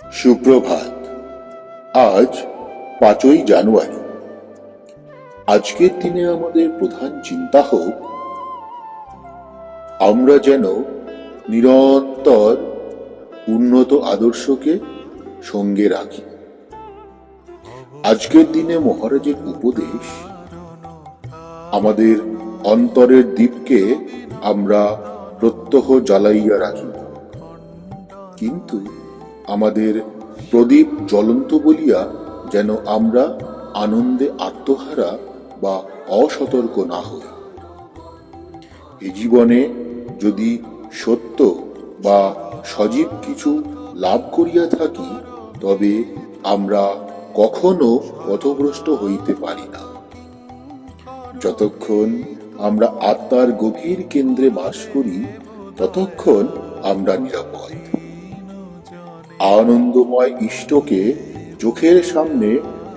সুপ্রভাত। আজ 5ই জানুয়ারি। আজকের দিনে আমাদের প্রধান চিন্তা হোক আমরা যেন নিরন্তর উন্নত আদর্শকে সঙ্গে রাখি। আজকের দিনে মহারাজের উপদেশ, আমাদের অন্তরের দীপকে আমরা প্রত্যহ জ্বালাইয়া রাখিব, কিন্তু আমাদের প্রদীপ জ্বলন্ত বলিয়া যেন আমরা আনন্দে আত্মহারা বা অসতর্ক না হই। এ জীবনে যদি সত্য বা সজীব কিছু লাভ করিয়া থাকি, তবে আমরা কখনো পথভ্রষ্ট হইতে পারি না। যতক্ষণ আমরা আত্মার গভীর কেন্দ্রে বাস করি, ততক্ষণ আমরা নিরাপদ। আনন্দময় ইষ্টকে চোখের সামনে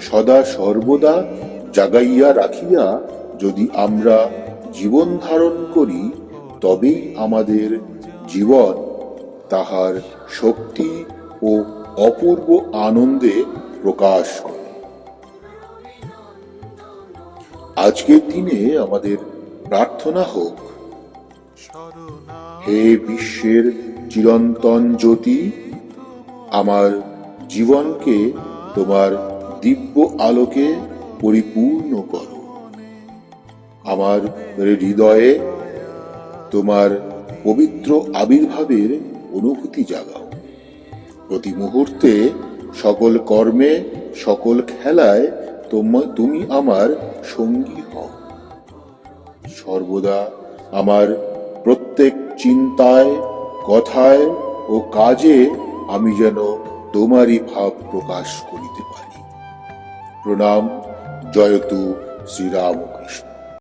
সদা সর্বদা জাগাইয়া রাখিয়া যদি আমরা জীবন ধারণ করি, তবেই আমাদের জীবন তাহার শক্তি ও অপূর্ব আনন্দে প্রকাশ করে। আজকের দিনে আমাদের প্রার্থনা হোক, হে বিশ্বের চিরন্তন জ্যোতি, আমার জীবনকে তোমার দিব্য আলোকে পরিপূর্ণ করো। আমার হৃদয়ে তোমার পবিত্র আবির্ভাবের অনুভূতি জাগাও। প্রতি মুহূর্তে, সকল কর্মে, সকল খেলায় তুমি আমার সঙ্গী হও। সর্বদা আমার প্রত্যেক চিন্তায়, কথায় ও কাজে আমি যেন তোমারই ভাব প্রকাশ করিতে পারি। প্রণাম। জয়তু শ্রীরামকৃষ্ণ।